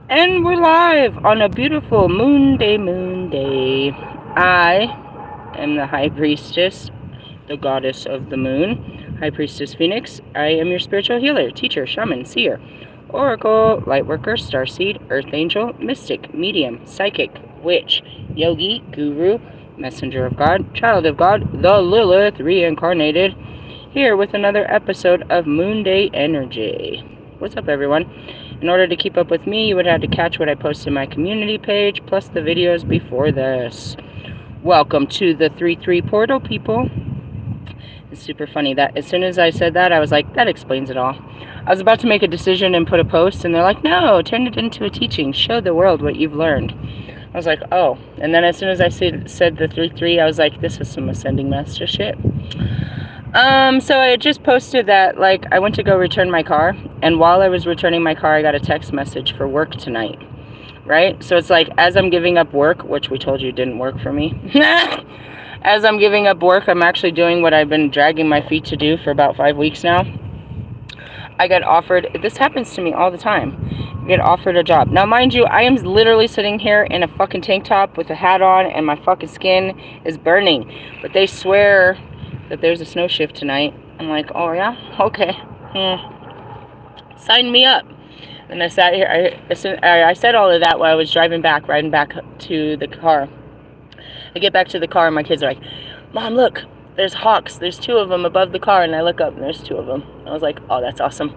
And we're live on a beautiful moon day. I am the High Priestess, the goddess of the moon, High Priestess Phoenix. I am your spiritual healer, teacher, shaman, seer, oracle, lightworker, starseed, earth angel, mystic, medium, psychic, witch, yogi, guru, messenger of God, child of God, the Lilith reincarnated, here with another episode of Moon Day Energy. What's up, everyone? In order to keep up with me, you would have to catch what I post in my community page, plus the videos before this. Welcome to the 3-3 portal, people. It's super funny that as soon as I said that, I was like, that explains it all. I was about to make a decision and put a post, and they're like, no, turn it into a teaching. Show the world what you've learned. I was like, oh. And then as soon as I said the 3-3, I was like, this is some ascending master shit. So I just posted that, like, I went to go return my car, and while I was returning my car, I got a text message for work tonight, right? So it's like, as I'm giving up work, which we told you didn't work for me, as I'm giving up work, I'm actually doing what I've been dragging my feet to do for about 5 weeks now. I got offered, this happens to me all the time, I get offered a job. Now, mind you, I am literally sitting here in a fucking tank top with a hat on, and my fucking skin is burning, but they swear that there's a snow shift tonight. I'm like, oh yeah? Okay. Sign me up. And I sat here, I said all of that while I was riding back to the car. I get back to the car and my kids are like, Mom, look, there's hawks. There's 2 of them above the car. And I look up and there's 2 of them. I was like, oh, that's awesome.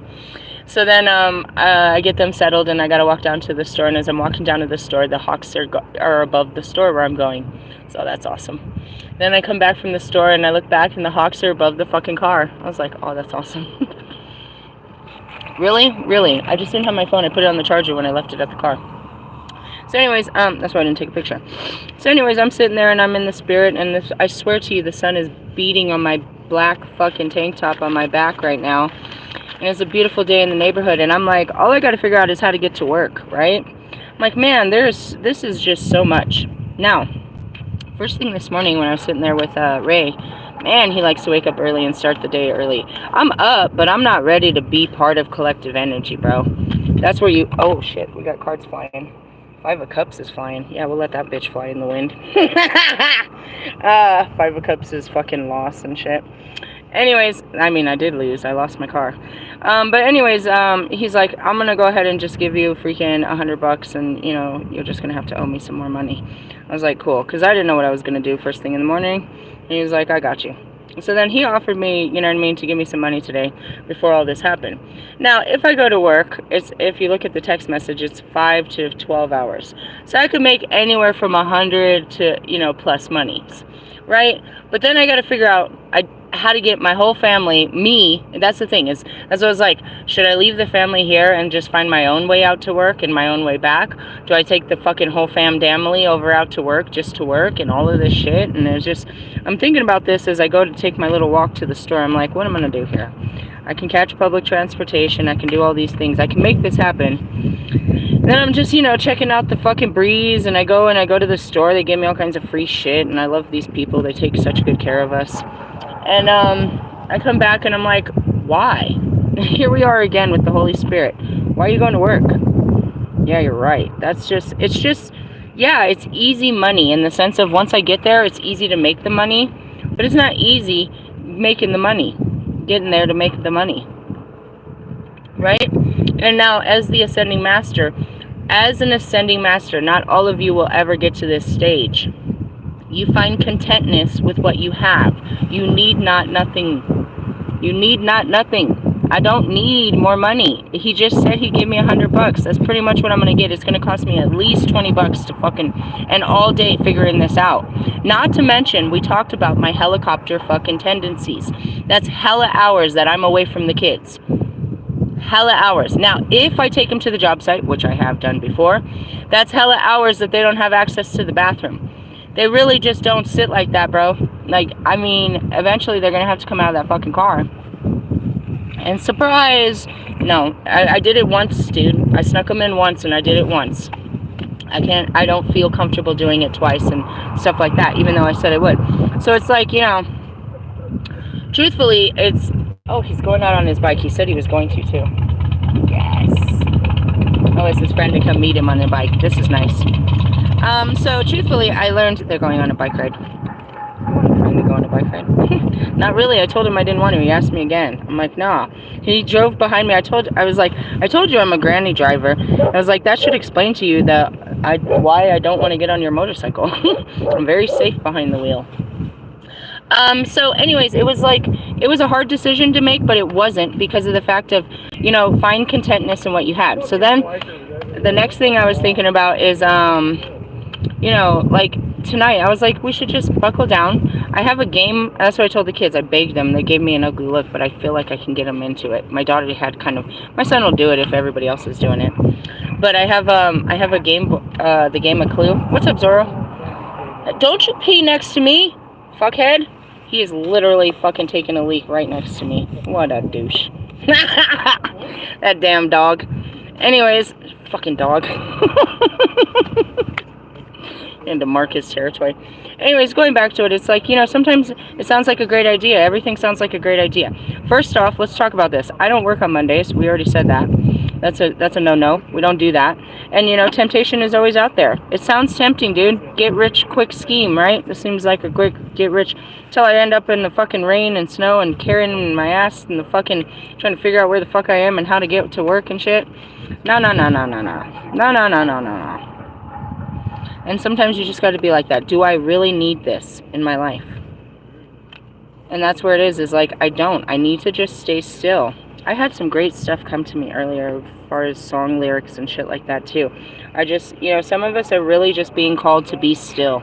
So then I get them settled and I gotta walk down to the store. And as I'm walking down to the store, the hawks are above the store where I'm going. So that's awesome. Then I come back from the store and I look back and the hawks are above the fucking car. I was like, oh, that's awesome. Really? Really? I just didn't have my phone. I put it on the charger when I left it at the car. So anyways, that's why I didn't take a picture. So anyways, I'm sitting there and I'm in the spirit, and I swear to you, the sun is beating on my black fucking tank top on my back right now. And it's a beautiful day in the neighborhood, and I'm like, all I got to figure out is how to get to work, right? I'm like, man, this is just so much. Now, first thing this morning when I was sitting there with Ray, man, he likes to wake up early and start the day early. I'm up, but I'm not ready to be part of collective energy, bro. That's where you... Oh, shit, we got cards flying. 5 of Cups is flying. Yeah, we'll let that bitch fly in the wind. 5 of Cups is fucking lost and shit. Anyways, I mean, I did lose. I lost my car. But anyways, he's like, I'm going to go ahead and just give you freaking $100 and, you know, you're just going to have to owe me some more money. I was like, cool, because I didn't know what I was going to do first thing in the morning. And he was like, I got you. So then he offered me, you know what I mean, to give me some money today before all this happened. Now, if I go to work, if you look at the text message, it's 5 to 12 hours. So I could make anywhere from 100 to, you know, plus monies, right? But then I got to figure out how to get my whole family, me, that's the thing, is as I was like, should I leave the family here and just find my own way out to work and my own way back? Do I take the fucking whole family over out to work just to work and all of this shit? And it's just, I'm thinking about this as I go to take my little walk to the store. I'm like, what am I going to do here? I can catch public transportation. I can do all these things. I can make this happen. Then I'm just, you know, checking out the fucking breeze, and I go to the store. They give me all kinds of free shit, and I love these people. They take such good care of us. And I come back and I'm like, why? Here we are again with the Holy Spirit. Why are you going to work? Yeah, you're right. It's just, yeah, it's easy money in the sense of once I get there, it's easy to make the money. But it's not easy making the money, getting there to make the money. Right? And now, as the Ascending Master, not all of you will ever get to this stage. You find contentness with what you have. You need not nothing. You need not nothing. I don't need more money. He just said he'd give me $100. That's pretty much what I'm going to get. It's going to cost me at least $20 to fucking, and all day figuring this out. Not to mention, we talked about my helicopter fucking tendencies. That's hella hours that I'm away from the kids. Hella hours. Now, if I take them to the job site, which I have done before, that's hella hours that they don't have access to the bathroom. They really just don't sit like that, bro. Like, I mean, eventually they're going to have to come out of that fucking car. And surprise! No, I did it once, dude. I snuck them in once and I did it once. I don't feel comfortable doing it twice and stuff like that, even though I said I would. So it's like, you know, truthfully, oh, he's going out on his bike. He said he was going to, too. Yes. Oh, as his friend to come meet him on their bike. This is nice. So truthfully, I learned they're going on a bike ride. I want a friend to go on a bike ride. Not really. I told him I didn't want to. He asked me again. I'm like, nah. He drove behind me. I told you I'm a granny driver. I was like, that should explain to you that why I don't want to get on your motorcycle. I'm very safe behind the wheel. So anyways, it was a hard decision to make, but it wasn't, because of the fact of, you know, find contentness in what you had. So then the next thing I was thinking about is, you know, like tonight, I was like, we should just buckle down. I have a game. That's what I told the kids. I begged them. They gave me an ugly look, but I feel like I can get them into it. My daughter had my son will do it if everybody else is doing it. But I have a game, the game of Clue. What's up, Zoro? Don't you pee next to me, fuckhead. He is literally fucking taking a leak right next to me. What a douche. That damn dog. Anyways, fucking dog. Into Marcus territory. Anyways, going back to it, it's like, you know, sometimes it sounds like a great idea. Everything sounds like a great idea. First off, let's talk about this. I don't work on Mondays. We already said that. That's a no-no. We don't do that. And, you know, temptation is always out there. It sounds tempting, dude. Get rich quick scheme, right? This seems like a quick get rich till I end up in the fucking rain and snow and carrying my ass and the fucking trying to figure out where the fuck I am and how to get to work and shit. No. And sometimes you just got to be like that. Do I really need this in my life? And that's where it is like, I don't. I need to just stay still. I had some great stuff come to me earlier as far as song lyrics and shit like that too. I just, you know, some of us are really just being called to be still.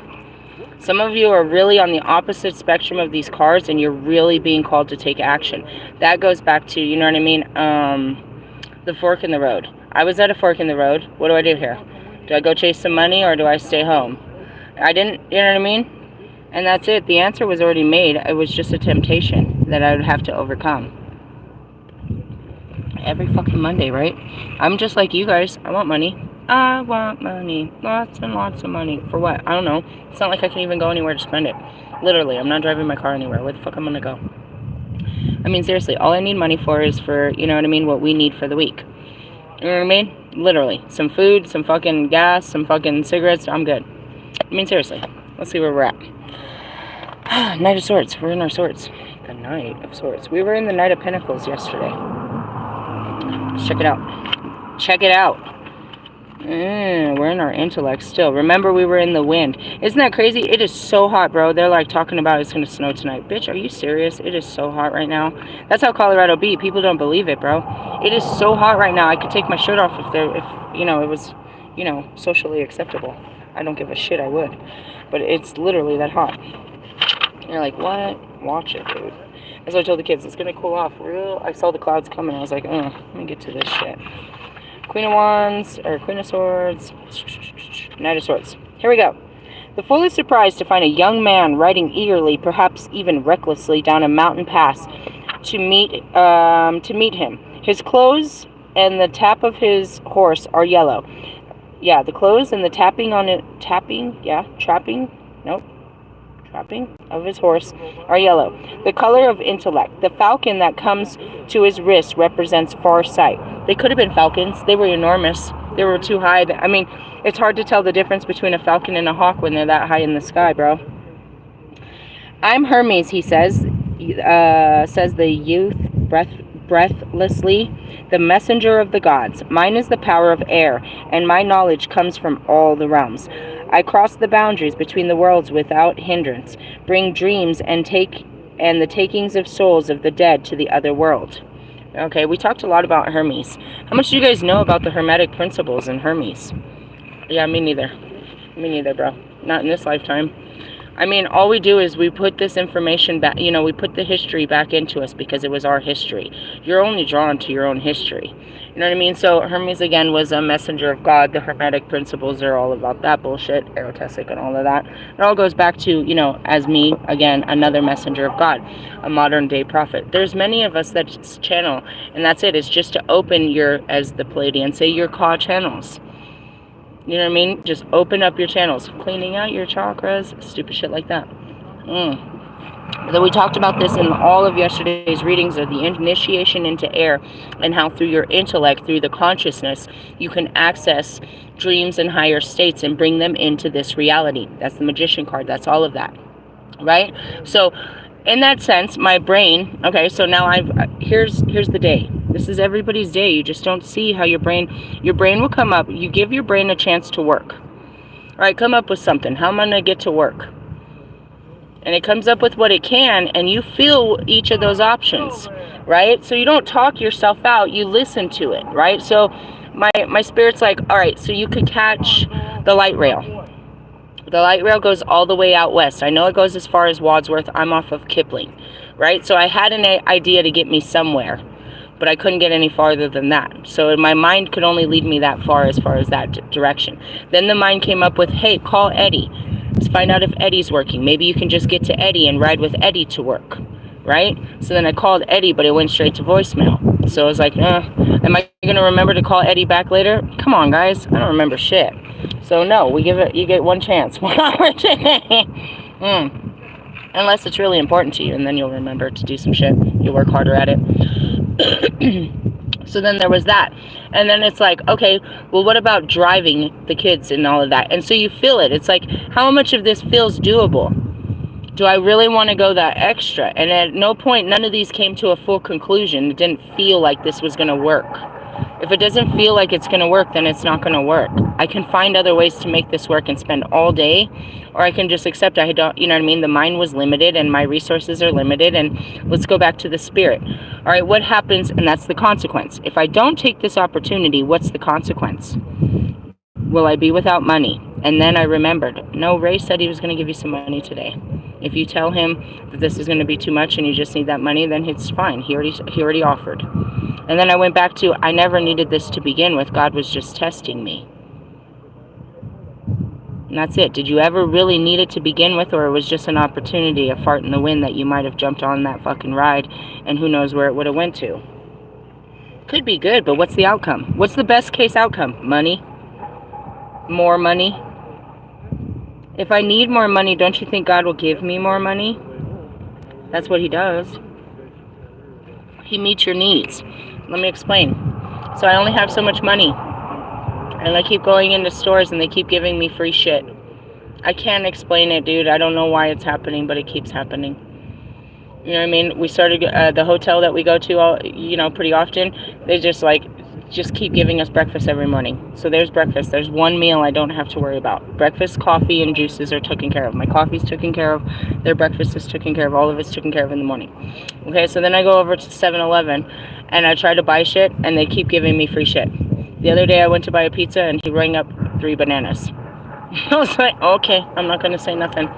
Some of you are really on the opposite spectrum of these cards, and you're really being called to take action. That goes back to, you know what I mean, the fork in the road. I was at a fork in the road. What do I do here? Do I go chase some money, or do I stay home? I didn't, you know what I mean? And that's it. The answer was already made. It was just a temptation that I would have to overcome. Every fucking Monday, right? I'm just like you guys. I want money. I want money. Lots and lots of money. For what? I don't know. It's not like I can even go anywhere to spend it. Literally, I'm not driving my car anywhere. Where the fuck I'm gonna go? I mean, seriously, all I need money for is for, you know what I mean, what we need for the week. You know what I mean? Literally. Some food, some fucking gas, some fucking cigarettes. I'm good. I mean, seriously. Let's see where we're at. Knight of Swords. We're in our swords. The Knight of Swords. We were in the Knight of Pentacles yesterday. Let's check it out. Check it out. We're in our intellect still. Remember, we were in the wind. Isn't that crazy? It is so hot, bro. They're like talking about it's going to snow tonight. Bitch, are you serious? It is so hot right now. That's how Colorado be. People don't believe it, bro. It is so hot right now. I could take my shirt off if you know, it was, you know, socially acceptable. I don't give a shit. I would. But it's literally that hot. And you're like, what? Watch it, dude. As I told the kids, it's going to cool off. I saw the clouds coming. I was like, let me get to this shit. Queen of Wands, or Queen of Swords, Knight of Swords. Here we go. The fool is surprised to find a young man riding eagerly, perhaps even recklessly, down a mountain pass to meet him. His clothes and the tap of his horse are yellow. Yeah, the clothes and the trapping of his horse are yellow. The color of intellect. The falcon that comes to his wrist represents far sight. They could have been falcons. They were enormous. They were too high. I mean, it's hard to tell the difference between a falcon and a hawk when they're that high in the sky, bro. I'm Hermes, he says the youth breathlessly, the messenger of the gods. Mine is the power of air, and my knowledge comes from all the realms. I cross the boundaries between the worlds without hindrance, bring dreams and the takings of souls of the dead to the other world. Okay, we talked a lot about Hermes. How much do you guys know about the Hermetic principles in Hermes? Yeah, me neither. Me neither, bro. Not in this lifetime. I mean, all we do is we put this information back, you know, we put the history back into us because it was our history. You're only drawn to your own history. You know what I mean? So Hermes, again, was a messenger of God. The Hermetic principles are all about that bullshit, erotic and all of that. It all goes back to, you know, as me, again, another messenger of God, a modern day prophet. There's many of us that channel, and that's it. It's just to open your, as the Palladians say, your Ka channels. You know what I mean? Just open up your channels. Cleaning out your chakras. Stupid shit like that. Though we talked about this in all of yesterday's readings of the initiation into air, and how through your intellect, through the consciousness, you can access dreams and higher states and bring them into this reality. That's the magician card. That's all of that, right? So in that sense, my brain, okay, so now here's the day. This is everybody's day. You just don't see how your brain will come up. You give your brain a chance to work. All right, come up with something. How am I going to get to work? And it comes up with what it can, and you feel each of those options, right? So you don't talk yourself out, you listen to it, right? So my spirit's like, all right, so you could catch the light rail. The light rail goes all the way out west. I know it goes as far as Wadsworth. I'm off of Kipling, right? So I had an idea to get me somewhere, but I couldn't get any farther than that. So my mind could only lead me that far as that direction. Then the mind came up with, hey, call Eddie. Let's find out if Eddie's working. Maybe you can just get to Eddie and ride with Eddie to work, right? So then I called Eddie, but it went straight to voicemail. So I was like, am I going to remember to call Eddie back later? Come on, guys. I don't remember shit. So no, you get one chance. One opportunity. Unless it's really important to you, and then you'll remember to do some shit. You'll work harder at it. So then there was that. And then it's like, okay, well, what about driving the kids and all of that? And so you feel it. It's like, how much of this feels doable? Do I really want to go that extra? And at no point, none of these came to a full conclusion. It didn't feel like this was going to work. If it doesn't feel like it's going to work, then it's not going to work. I can find other ways to make this work and spend all day, or I can just accept I don't, you know what I mean? The mind was limited and my resources are limited, and let's go back to the spirit. All right, what happens? And that's the consequence. If I don't take this opportunity, what's the consequence? Will I be without money? And then I remembered, no, Ray said he was going to give you some money today. If you tell him that this is going to be too much and you just need that money, then it's fine. He already offered. And then I went back to, I never needed this to begin with. God was just testing me. And that's it. Did you ever really need it to begin with, or it was just an opportunity, a fart in the wind that you might have jumped on that fucking ride, and who knows where it would have went to? Could be good, but what's the outcome? What's the best case outcome? Money? More money? If I need more money, don't you think God will give me more money? That's what he does. He meets your needs. Let me explain. So I only have so much money. And I keep going into stores and they keep giving me free shit. I can't explain it, dude. I don't know why it's happening, but it keeps happening. You know what I mean? We started the hotel that we go to, pretty often. They just keep giving us breakfast every morning. So there's breakfast. There's one meal I don't have to worry about. Breakfast, coffee, and juices are taken care of. My coffee's taken care of. Their breakfast is taken care of. All of it's taken care of in the morning. Okay, so then I go over to 7-Eleven and I try to buy shit and they keep giving me free shit. The other day I went to buy a pizza and he rang up 3 bananas. I was like, okay, I'm not gonna say nothing.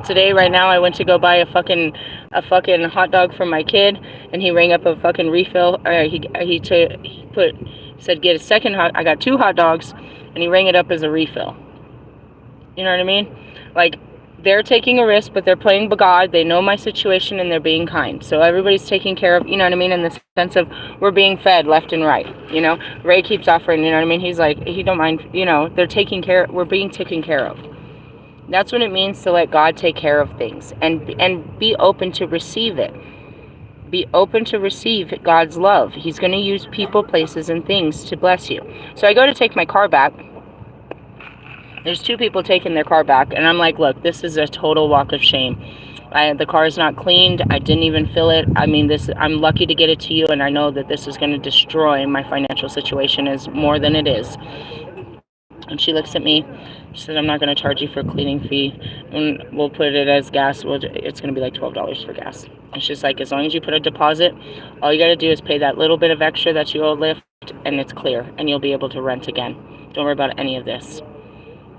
Today, right now, I went to go buy a fucking hot dog for my kid, and he rang up a fucking refill. He said get a second hot. I got 2 hot dogs, and he rang it up as a refill. You know what I mean? Like, they're taking a risk, but they're playing God. They know my situation, and they're being kind. So everybody's taking care of, you know what I mean, in the sense of we're being fed left and right, you know. Ray keeps offering, you know what I mean. He's like, he don't mind, you know, they're taking care, we're being taken care of. That's what it means to let God take care of things and be open to receive it. Be open to receive God's love. He's going to use people, places, and things to bless you. So I go to take my car back. There's 2 people taking their car back, and I'm like, look, this is a total walk of shame. The car is not cleaned. I didn't even fill it. I mean, I'm lucky to get it to you, and I know that this is going to destroy my financial situation is more than it is. And she looks at me. She said, I'm not going to charge you for a cleaning fee, and we'll put it as gas. It's going to be like $12 for gas. And she's like, as long as you put a deposit, all you got to do is pay that little bit of extra that you owe Lyft, and it's clear, and you'll be able to rent again. Don't worry about any of this.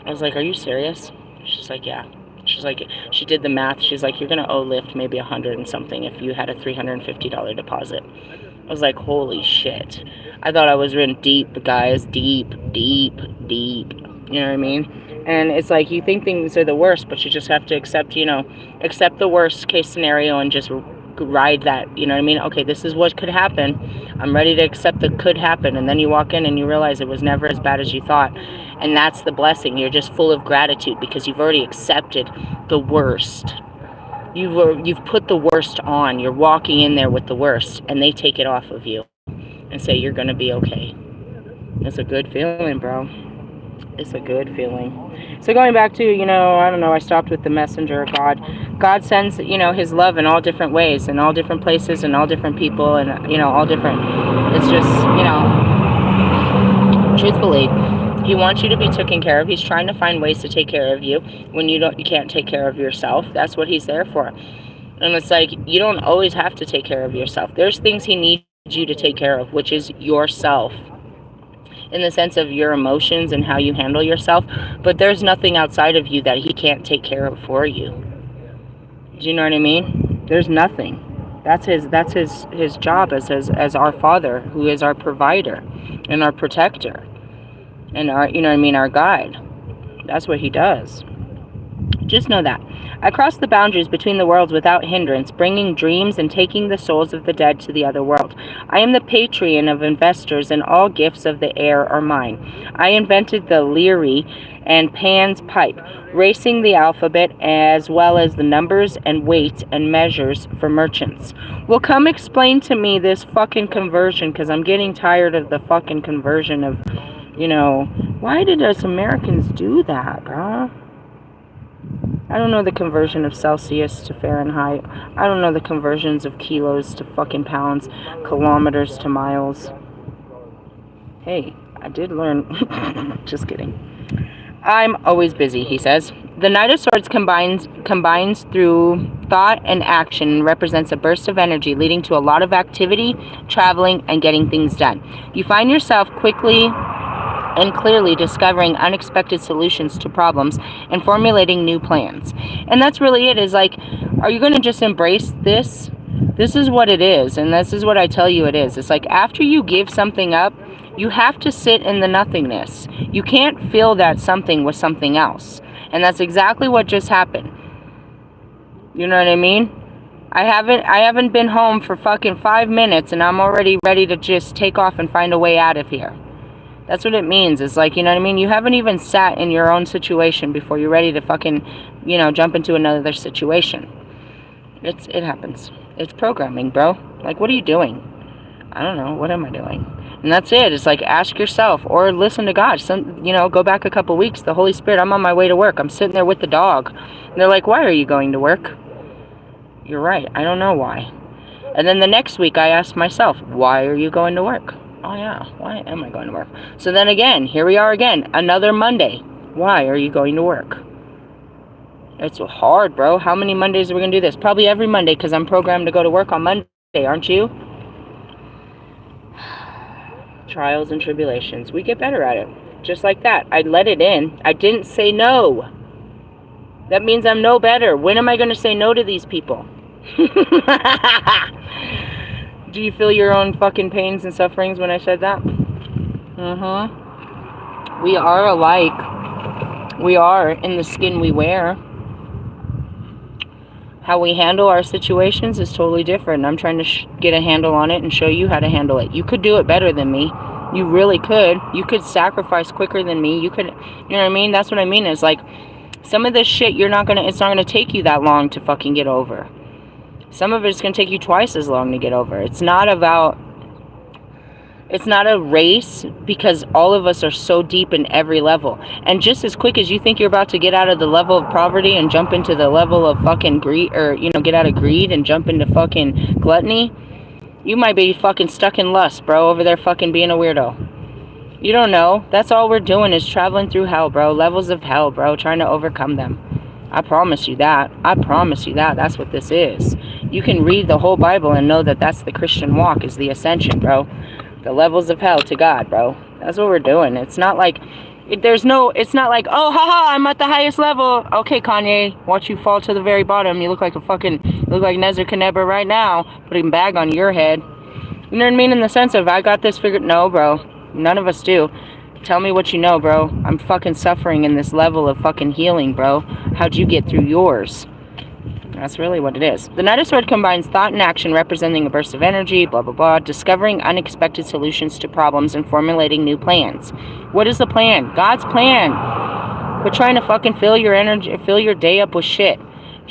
I was like, are you serious? She's like, yeah. She's like, she did the math. She's like, you're going to owe Lyft maybe 100 and something if you had a $350 deposit. I was like, holy shit. I thought I was in deep, guys. Deep. You know what I mean? And it's like, you think things are the worst, but you just have to accept the worst case scenario and just ride that, you know what I mean? Okay, this is what could happen. I'm ready to accept that could happen. And then you walk in and you realize it was never as bad as you thought. And that's the blessing. You're just full of gratitude because you've already accepted the worst. You've put the worst on. You're walking in there with the worst, and they take it off of you and say you're going to be okay. It's a good feeling, bro. It's a good feeling. So going back to, I don't know, I stopped with the messenger of God. God sends, his love in all different ways, in all different places, and all different people, and, all different. It's just, truthfully, he wants you to be taken care of. He's trying to find ways to take care of you when you can't take care of yourself. That's what he's there for. And it's like, you don't always have to take care of yourself. There's things he needs you to take care of, which is yourself, in the sense of your emotions and how you handle yourself. But there's nothing outside of you that he can't take care of for you. Do you know what I mean? There's nothing. That's his job as our Father, who is our provider and our protector and our, our guide. That's what he does. Just know that. I cross the boundaries between the worlds without hindrance, bringing dreams and taking the souls of the dead to the other world. I am the patron of investors, and all gifts of the air are mine. I invented the lyre and Pan's pipe, racing the alphabet as well as the numbers and weights and measures for merchants. Well, come explain to me this fucking conversion, because I'm getting tired of the fucking conversion of, why did us Americans do that, bro? I don't know the conversion of Celsius to Fahrenheit. I don't know the conversions of kilos to fucking pounds, kilometers to miles. Hey, I did learn. Just kidding. I'm always busy, he says. The Knight of Swords combines through thought and action and represents a burst of energy leading to a lot of activity, traveling, and getting things done. You find yourself quickly and clearly discovering unexpected solutions to problems and formulating new plans. And that's really it, is like, are you going to just embrace this? This is what it is, and this is what I tell you it is. It's like, after you give something up, you have to sit in the nothingness. You can't fill that something with something else. And that's exactly what just happened. You know what I mean? I haven't been home for fucking 5 minutes, and I'm already ready to just take off and find a way out of here. That's what it means. It's like, you know what I mean? You haven't even sat in your own situation before you're ready to fucking, jump into another situation. It happens. It's programming, bro. Like, what are you doing? I don't know. What am I doing? And that's it. It's like, ask yourself or listen to God. Go back a couple weeks. The Holy Spirit, I'm on my way to work. I'm sitting there with the dog. And they're like, why are you going to work? You're right. I don't know why. And then the next week I asked myself, why are you going to work? Oh yeah, why am I going to work? So then again, here we are again, another Monday. Why are you going to work? It's hard, bro. How many Mondays are we going to do this? Probably every Monday, because I'm programmed to go to work on Monday, aren't you? Trials and tribulations. We get better at it. Just like that. I let it in. I didn't say no. That means I'm no better. When am I going to say no to these people? Do you feel your own fucking pains and sufferings when I said that? We are alike. We are in the skin we wear. How we handle our situations is totally different. I'm trying to get a handle on it and show you how to handle it. You could do it better than me. You really could. You could sacrifice quicker than me. You could, you know what I mean? That's what I mean. It's like, some of this shit, it's not gonna take you that long to fucking get over. Some of it's going to take you twice as long to get over. It's not a race, because all of us are so deep in every level. And just as quick as you think you're about to get out of the level of poverty and jump into the level of fucking greed, or, get out of greed and jump into fucking gluttony, you might be fucking stuck in lust, bro, over there fucking being a weirdo. You don't know. That's all we're doing is traveling through hell, bro. Levels of hell, bro, trying to overcome them. I promise you that. I promise you that. That's what this is. You can read the whole Bible and know that that's the Christian walk, is the ascension, bro. The levels of hell to God, bro. That's what we're doing. It's not like, it's not like, oh, haha, I'm at the highest level. Okay, Kanye, watch you fall to the very bottom. You look like Nebuchadnezzar right now, putting a bag on your head. You know what I mean? In the sense of, I got this figured. No, bro. None of us do. Tell me what you know, bro. I'm fucking suffering in this level of fucking healing, bro. How'd you get through yours? That's really what it is. The Knight of Swords combines thought and action, representing a burst of energy, blah, blah, blah, discovering unexpected solutions to problems and formulating new plans. What is the plan? God's plan. Quit trying to fucking fill your energy, fill your day up with shit.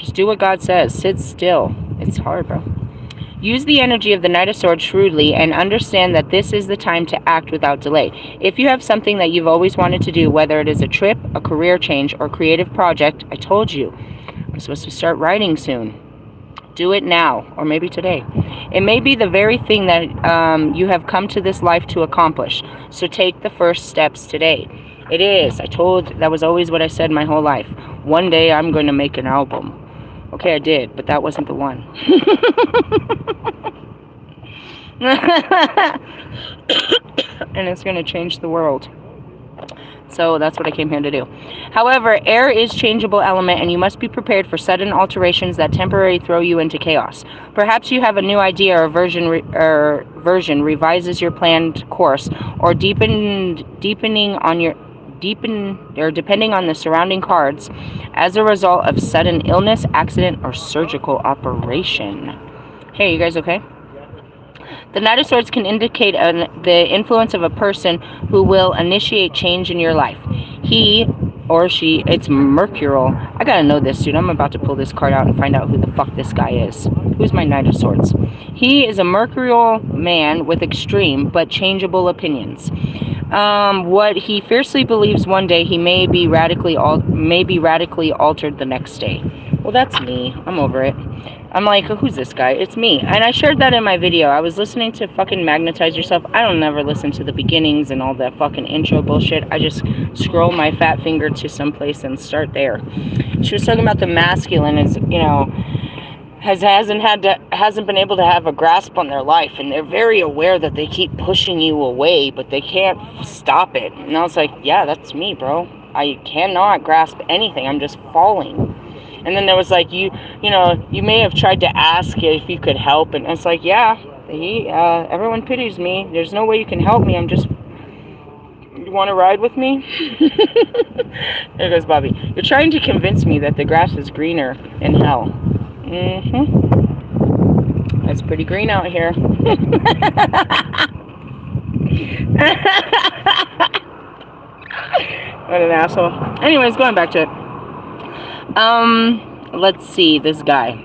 Just do what God says. Sit still. It's hard, bro. Use the energy of the Knight of Swords shrewdly and understand that this is the time to act without delay. If you have something that you've always wanted to do, whether it is a trip, a career change, or creative project, I told you, I'm supposed to start writing soon. Do it now, or maybe today. It may be the very thing that you have come to this life to accomplish. So take the first steps today. It is. That was always what I said my whole life. One day I'm going to make an album. Okay, I did, but that wasn't the one. And it's going to change the world. So that's what I came here to do. However, air is changeable element, and you must be prepared for sudden alterations that temporarily throw you into chaos. Perhaps you have a new idea or version revises your planned course, or depending on the surrounding cards, as a result of sudden illness, accident, or surgical operation. Hey, you guys okay? The Knight of Swords can indicate the influence of a person who will initiate change in your life. He or she, it's Mercurial. I gotta know this, dude. I'm about to pull this card out and find out who the fuck this guy is. Who's my Knight of Swords? He is a Mercurial man with extreme but changeable opinions. What he fiercely believes one day, he may be radically altered the next day. Well, that's me. I'm over it. I'm like, who's this guy? It's me. And I shared that in my video. I was listening to fucking Magnetize Yourself. I don't never listen to the beginnings and all that fucking intro bullshit. I just scroll my fat finger to someplace and start there. She was talking about the masculine is, you know, hasn't been able to have a grasp on their life, and they're very aware that they keep pushing you away, but they can't stop it. And I was like, yeah, that's me, bro. I cannot grasp anything. I'm just falling. And then there was like, you may have tried to ask if you could help, and it's like, yeah, everyone pities me. There's no way you can help me. You want to ride with me? There goes Bobby. You're trying to convince me that the grass is greener in hell. It's pretty green out here. What an asshole. Anyways, going back to it. Let's see, this guy.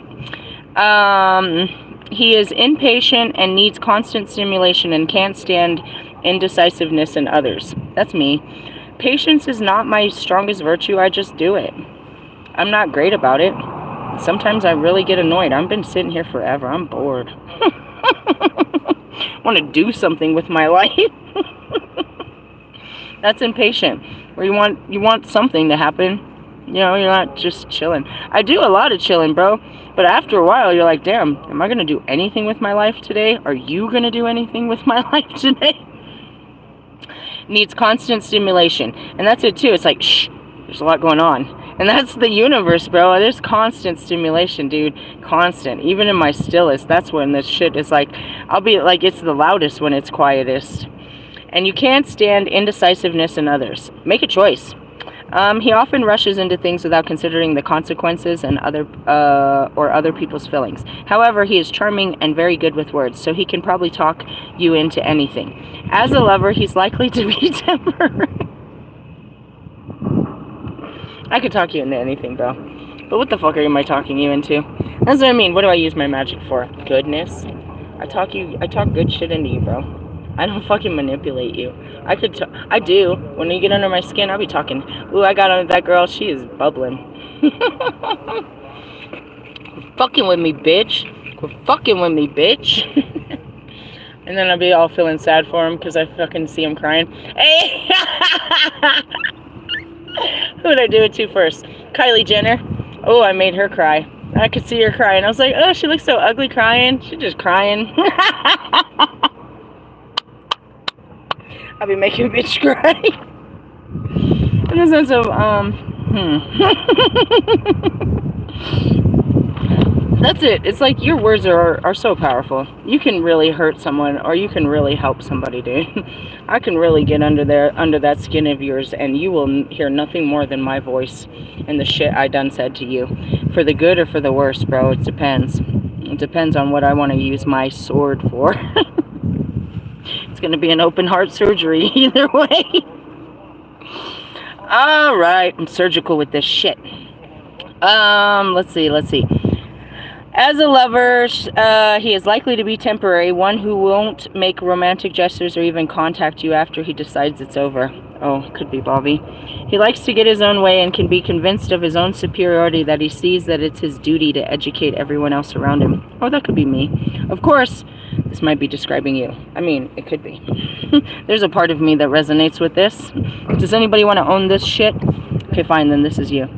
He is impatient and needs constant stimulation and can't stand indecisiveness in others. That's me. Patience is not my strongest virtue. I just do it. I'm not great about it. Sometimes I really get annoyed. I've been sitting here forever. I'm bored. Want to do something with my life. That's impatient. Where you want something to happen. You know, you're not just chilling. I do a lot of chilling, bro. But after a while, you're like, damn, am I going to do anything with my life today? Are you going to do anything with my life today? Needs constant stimulation. And that's it, too. It's like, shh, there's a lot going on. And that's the universe, bro. There's constant stimulation, dude. Constant. Even in my stillest, that's when this shit is like, I'll be like, it's the loudest when it's quietest. And you can't stand indecisiveness in others. Make a choice. He often rushes into things without considering the consequences and other people's feelings. However, he is charming and very good with words, so he can probably talk you into anything. As a lover, he's likely to be temporary. I could talk you into anything, bro. But what the fuck am I talking you into? That's what I mean. What do I use my magic for? Goodness. I talk good shit into you, bro. I don't fucking manipulate you. I do. When you get under my skin, I'll be talking. Ooh, I got under that girl. She is bubbling. Quit fucking with me, bitch. Quit fucking with me, bitch. And then I'll be all feeling sad for him because I fucking see him crying. Hey! Who did I do it to first? Kylie Jenner. Oh, I made her cry. I could see her crying. I was like, oh, she looks so ugly crying. She's just crying. I'll be making a bitch cry. In the sense of, That's it. It's like your words are so powerful. You can really hurt someone, or you can really help somebody, dude. I can really get under that skin of yours, and you will hear nothing more than my voice and the shit I done said to you. For the good or for the worse, bro. It depends. It depends on what I want to use my sword for. It's going to be an open heart surgery either way. Alright, I'm surgical with this shit. Let's see. As a lover, he is likely to be temporary, one who won't make romantic gestures or even contact you after he decides it's over. Oh, could be Bobby. He likes to get his own way and can be convinced of his own superiority that he sees that it's his duty to educate everyone else around him. Oh, that could be me. Of course, this might be describing you. I mean, it could be. There's a part of me that resonates with this. Does anybody want to own this shit? Okay, fine, then this is you.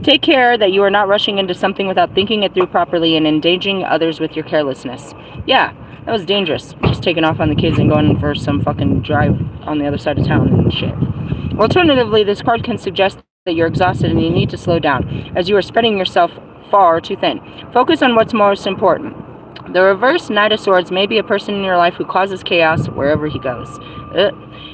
Take care that you are not rushing into something without thinking it through properly and endangering others with your carelessness. Yeah, that was dangerous. Just taking off on the kids and going for some fucking drive on the other side of town and shit. Alternatively, this card can suggest that you're exhausted and you need to slow down, as you are spreading yourself far too thin. Focus on what's most important. The reverse Knight of Swords may be a person in your life who causes chaos wherever he goes.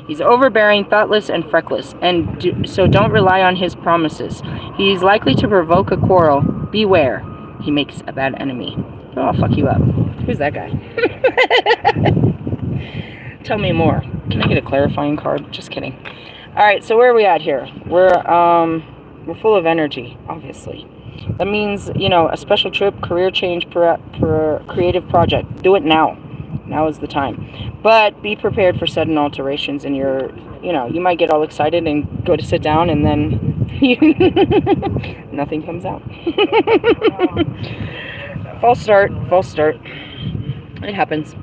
He's overbearing, thoughtless, and feckless, and so don't rely on his promises. He's likely to provoke a quarrel. Beware. He makes a bad enemy. Oh, I'll fuck you up. Who's that guy? Tell me more. Can I get a clarifying card? Just kidding. Alright, so where are we at here? We're full of energy, obviously. That means, you know, a special trip, career change, creative project. Do it now. Now is the time. But be prepared for sudden alterations in your, you know, you might get all excited and go to sit down and then nothing comes out. False start. It happens.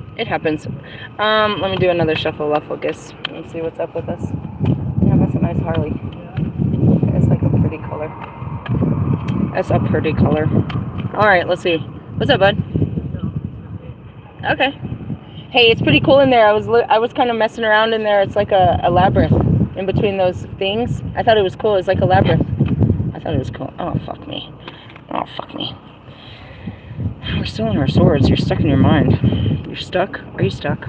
Let me do another shuffle of focus. Let's see what's up with us. Yeah, that's a nice Harley. It's like a pretty color. Alright, let's see. What's up, bud? Okay. Hey, it's pretty cool in there. I was kind of messing around in there. It's like a labyrinth in between those things. I thought it was cool. It's like a labyrinth. I thought it was cool. Oh, fuck me. We're still in our swords. You're stuck in your mind. You're stuck? Are you stuck?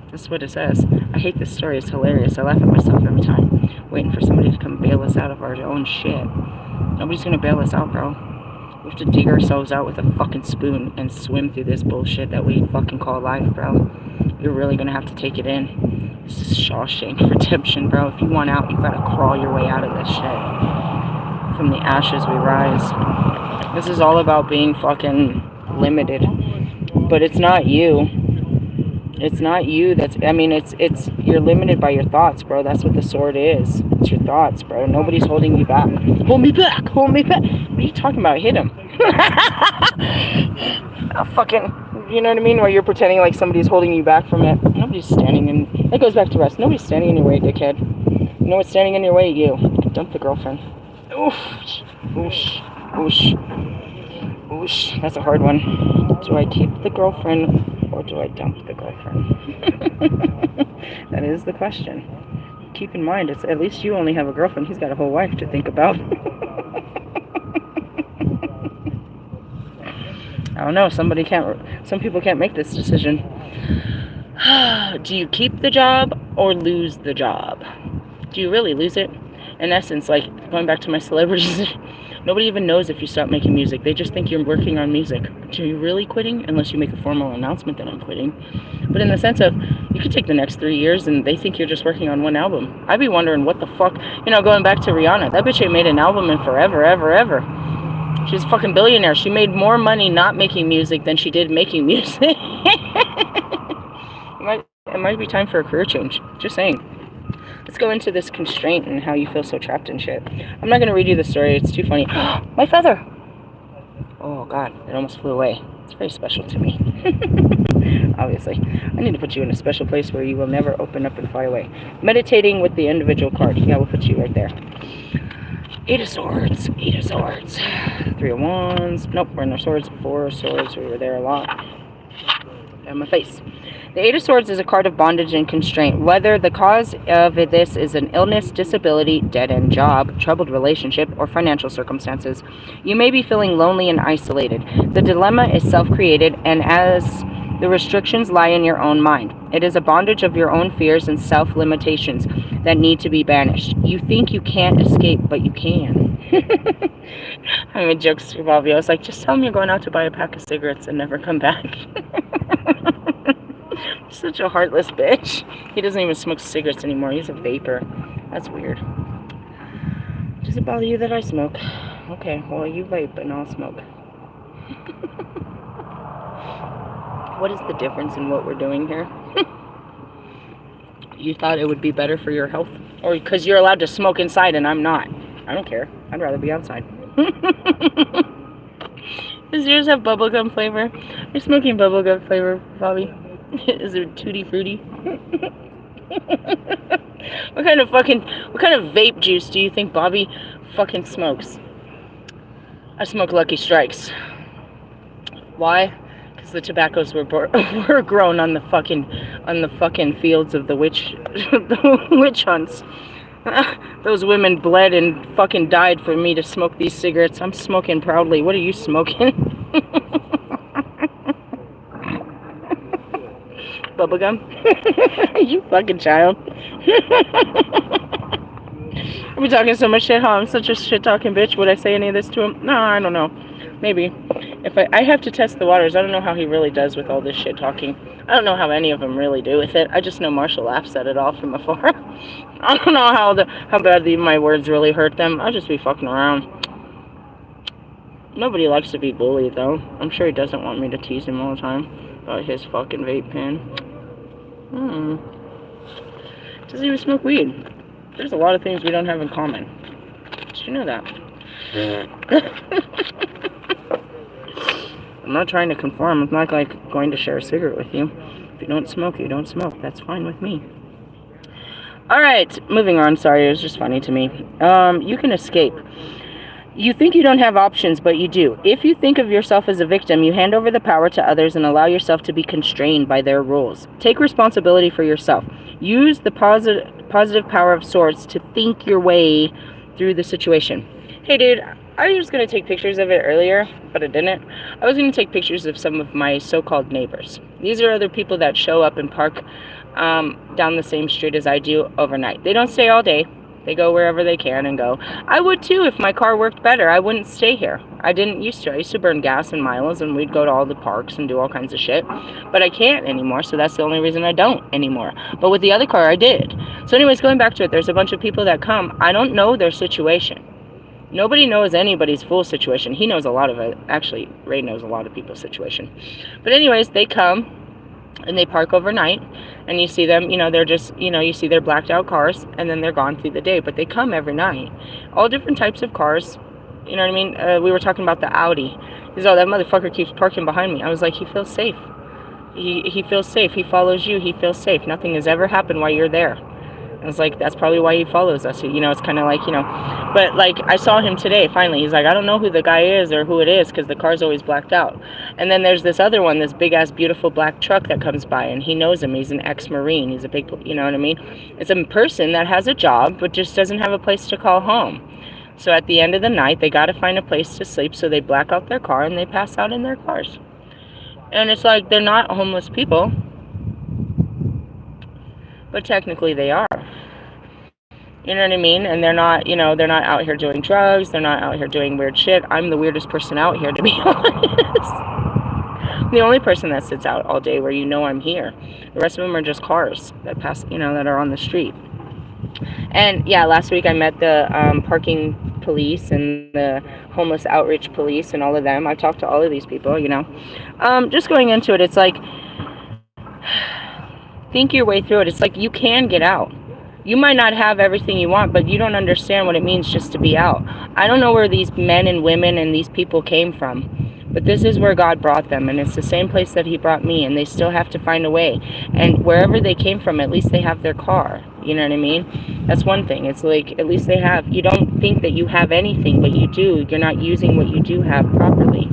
That's what it says. I hate this story. It's hilarious. I laugh at myself every time. Waiting for somebody to come bail us out of our own shit. Nobody's gonna bail us out, bro. We have to dig ourselves out with a fucking spoon and swim through this bullshit that we fucking call life, bro. You're really gonna have to take it in. This is Shawshank Redemption, bro. If you want out, you gotta crawl your way out of this shit. From the ashes we rise. This is all about being fucking limited. But it's not you. It's not you that's, I mean, it's you're limited by your thoughts, bro. That's what the sword is. It's your thoughts, bro. Nobody's holding you back. Hold me back. What are you talking about? Hit him. Oh, fucking, you know what I mean? Where you're pretending like somebody's holding you back from it. Nobody's standing in, that goes back to rest. Nobody's standing in your way, dickhead. You know what's standing in your way? You. Dump the girlfriend. Oosh. That's a hard one. Do I keep the girlfriend or do I dump the girlfriend? That is the question. Keep in mind, it's at least you only have a girlfriend. He's got a whole wife to think about. I don't know. Some people can't make this decision. Do you keep the job or lose the job? Do you really lose it? In essence, like going back to my celebrities, nobody even knows if you stop making music. They just think you're working on music. Are you really quitting? Unless you make a formal announcement that I'm quitting. But in the sense of, you could take the next 3 years and they think you're just working on one album. I'd be wondering what the fuck, you know, going back to Rihanna. That bitch ain't made an album in forever, ever. She's a fucking billionaire. She made more money not making music than she did making music. It might be time for a career change. Just saying. Let's go into this constraint and how you feel so trapped in shit. I'm not going to read you the story. It's too funny. My feather! Oh, God. It almost flew away. It's very special to me. Obviously. I need to put you in a special place where you will never open up and fly away. Meditating with the individual card. Yeah, we'll put you right there. 8 of Swords. 8 of Swords. 3 of Wands. Nope, we're in our swords. 4 of Swords. We were there a lot. And my face. The 8 of Swords is a card of bondage and constraint. Whether the cause of this is an illness, disability, dead-end job, troubled relationship, or financial circumstances, you may be feeling lonely and isolated. The dilemma is self-created, and as the restrictions lie in your own mind. It is a bondage of your own fears and self-limitations that need to be banished. You think you can't escape, but you can. I made jokes to Bobby. I was like, just tell him you're going out to buy a pack of cigarettes and never come back. Such a heartless bitch. He doesn't even smoke cigarettes anymore. He's a vapor. That's weird. Does it bother you that I smoke? Okay, well, you vape and I'll smoke. What is the difference in what we're doing here? You thought it would be better for your health? Or because you're allowed to smoke inside and I'm not? I don't care. I'd rather be outside. Does yours have bubblegum flavor? You're smoking bubblegum flavor, Bobby. Is it tutti frutti? What kind of vape juice do you think Bobby fucking smokes? I smoke Lucky Strikes. Why? Because the tobaccos were grown on the fucking fields of the witch hunts. Those women bled and fucking died for me to smoke these cigarettes. I'm smoking proudly. What are you smoking? Bubblegum? You fucking child. I've been talking so much shit, huh? I'm such a shit-talking bitch. Would I say any of this to him? No, I don't know. Maybe. If I have to test the waters. I don't know how he really does with all this shit-talking. I don't know how any of them really do with it. I just know Marshall laughs at it all from afar. I don't know how badly my words really hurt them. I'll just be fucking around. Nobody likes to be bullied, though. I'm sure he doesn't want me to tease him all the time about his fucking vape pen. Doesn't even smoke weed. There's a lot of things we don't have in common. Did you know that? I'm not trying to conform. It's not like going to share a cigarette with you. If you don't smoke, you don't smoke. That's fine with me. Alright, moving on. Sorry, it was just funny to me. You can escape. You think you don't have options, but you do. If you think of yourself as a victim, you hand over the power to others and allow yourself to be constrained by their rules. Take responsibility for yourself. Use the positive power of swords to think your way through the situation. Hey, dude, I was going to take pictures of it earlier, but I didn't. I was going to take pictures of some of my so-called neighbors. These are other people that show up and park down the same street as I do overnight. They don't stay all day. They go wherever they can and go. I would too if my car worked better. I wouldn't stay here. I didn't used to. I used to burn gas and miles, and we'd go to all the parks and do all kinds of shit. But I can't anymore, so that's the only reason I don't anymore. But with the other car, I did. So anyways, going back to it, there's a bunch of people that come. I don't know their situation. Nobody knows anybody's full situation. He knows a lot of it. Actually, Ray knows a lot of people's situation. But anyways, they come. And they park overnight, and you see them, they're just, you see their blacked out cars, and then they're gone through the day, but they come every night. All different types of cars, you know what I mean? We were talking about the Audi. He's, oh, that motherfucker keeps parking behind me. I was like, he feels safe. He feels safe. He follows you. He feels safe. Nothing has ever happened while you're there. I was like, that's probably why he follows us. It's kind of like, but like I saw him today, finally. He's like, I don't know who the guy is or who it is because the car's always blacked out. And then there's this other one, this big ass beautiful black truck that comes by, and he knows him. He's an ex-Marine. He's a big, you know what I mean? It's a person that has a job but just doesn't have a place to call home. So at the end of the night, they got to find a place to sleep, so they black out their car and they pass out in their cars. And it's like, they're not homeless people. But technically they are. You know what I mean? And they're not, they're not out here doing drugs. They're not out here doing weird shit. I'm the weirdest person out here, to be honest. I'm the only person that sits out all day where I'm here. The rest of them are just cars that pass, that are on the street. And yeah, last week I met the parking police and the homeless outreach police and all of them. I've talked to all of these people, Just going into it, it's like, think your way through it. It's like you can get out. You might not have everything you want, but you don't understand what it means just to be out. I don't know where these men and women and these people came from, but this is where God brought them, and it's the same place that he brought me, and they still have to find a way. And wherever they came from, at least they have their car. You know what I mean? That's one thing. It's like, at least they have. You don't think that you have anything, but you do. You're not using what you do have properly.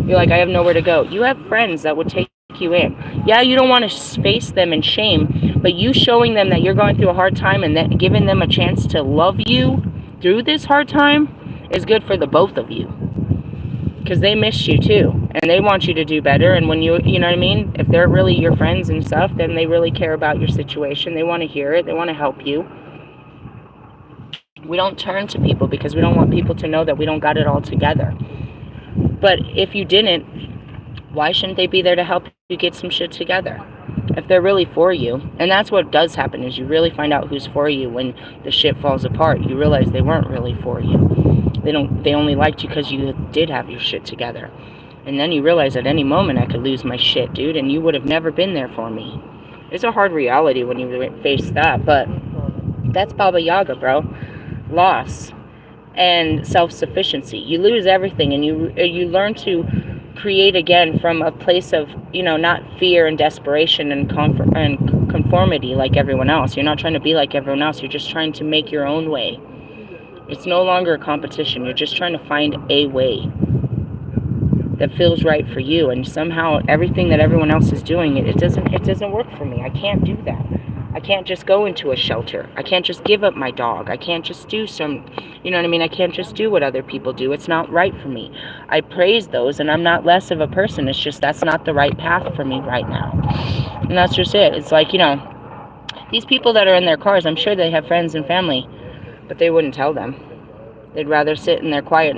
You're like, I have nowhere to go. You have friends that would take you in. Yeah, you don't want to face them in shame, but you showing them that you're going through a hard time and then giving them a chance to love you through this hard time is good for the both of you, because they miss you too, and they want you to do better. And when you know what I mean, if they're really your friends and stuff, then they really care about your situation. They want to hear it. They want to help you. We don't turn to people because we don't want people to know that we don't got it all together. But if you didn't, why shouldn't they be there to help you get some shit together? if they're really for you. And that's what does happen, is you really find out who's for you when the shit falls apart. You realize they weren't really for you. They only liked you because you did have your shit together. And then you realize at any moment I could lose my shit, dude, and you would have never been there for me. It's a hard reality when you face that, but that's Baba Yaga, bro. Loss and self-sufficiency. You lose everything, and you learn to create again from a place of, not fear and desperation and conformity like everyone else. You're not trying to be like everyone else. You're just trying to make your own way. It's no longer a competition. You're just trying to find a way that feels right for you, and somehow everything that everyone else is doing, it doesn't work for me. I can't do that. I can't just go into a shelter. I can't just give up my dog. I can't just do I can't just do what other people do. It's not right for me. I praise those, and I'm not less of a person. It's just that's not the right path for me right now. And that's just it. It's like, these people that are in their cars, I'm sure they have friends and family, but they wouldn't tell them. They'd rather sit in their quiet,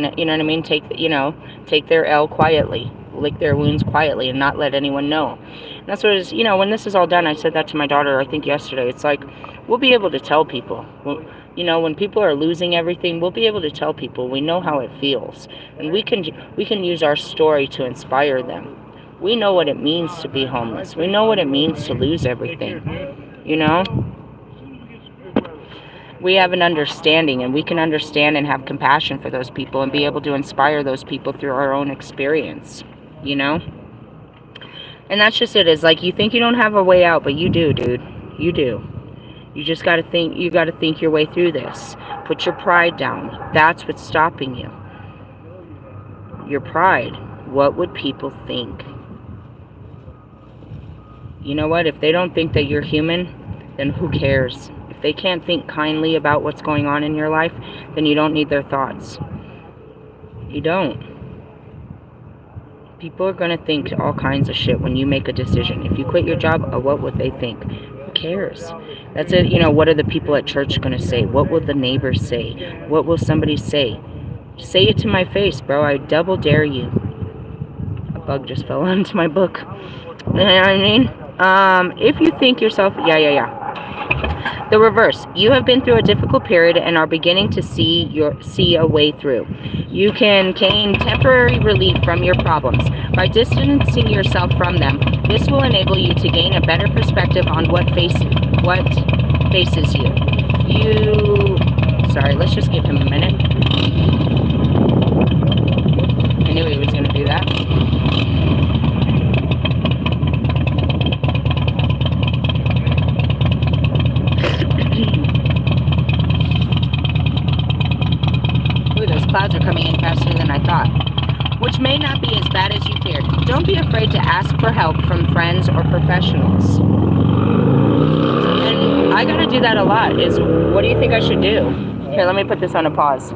take their L quietly, lick their wounds quietly, and not let anyone know. And that's what it is. When this is all done, I said that to my daughter, I think yesterday. It's like, we'll be able to tell people. When people are losing everything, we'll be able to tell people. We know how it feels, and we can use our story to inspire them. We know what it means to be homeless. We know what it means to lose everything. We have an understanding, and we can understand and have compassion for those people and be able to inspire those people through our own experience, And that's just it. It's like, you think you don't have a way out, but you do, dude. You do. You just got to think. You got to think your way through this. Put your pride down. That's what's stopping you. Your pride. What would people think? You know what? If they don't think that you're human, then who cares? If they can't think kindly about what's going on in your life, then you don't need their thoughts. You don't. People are going to think all kinds of shit when you make a decision. If you quit your job, what would they think? Who cares? That's it. What are the people at church going to say? What will the neighbors say? What will somebody say? Say it to my face, bro. I double dare you. A bug just fell onto my book. You know what I mean? If you think yourself... Yeah. The reverse. You have been through a difficult period and are beginning to see a way through. You can gain temporary relief from your problems. By distancing yourself from them, this will enable you to gain a better perspective on what faces you. Sorry, let's just give him a minute. I knew he was going to do that. Clouds are coming in faster than I thought, which may not be as bad as you feared. Don't be afraid to ask for help from friends or professionals. And I gotta do that a lot. What do you think I should do? Here, let me put this on a pause.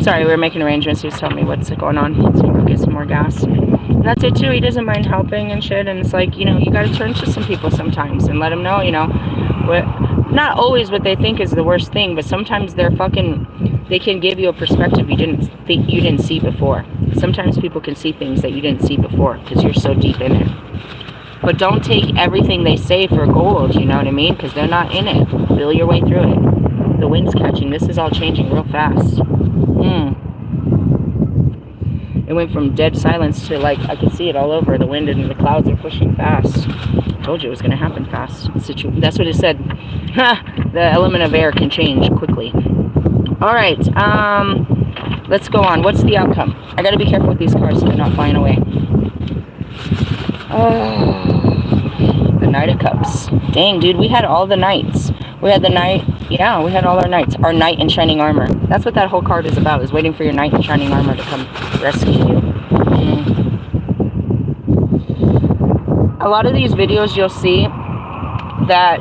Sorry, we were making arrangements. He was telling me what's going on. So we go get some more gas. And that's it too. He doesn't mind helping and shit. And it's like, you got to turn to some people sometimes and let them know, not always what they think is the worst thing, but sometimes they can give you a perspective you didn't see before. Sometimes people can see things that you didn't see before because you're so deep in it. But don't take everything they say for gold, you know what I mean? Because they're not in it. Feel your way through it. The wind's catching. This is all changing real fast. It went from dead silence to, like, I could see it all over. The wind and the clouds are pushing fast. Told you it was going to happen fast. That's what it said. The element of air can change quickly. All right. Let's go on. What's the outcome? I got to be careful with these cars so they're not flying away. Oh, the Knight of Cups. Dang, dude, we had all the knights. We had the Knight Yeah, we had all our knights. Our knight in shining armor. That's what that whole card is about, is waiting for your knight in shining armor to come rescue you. A lot of these videos you'll see that,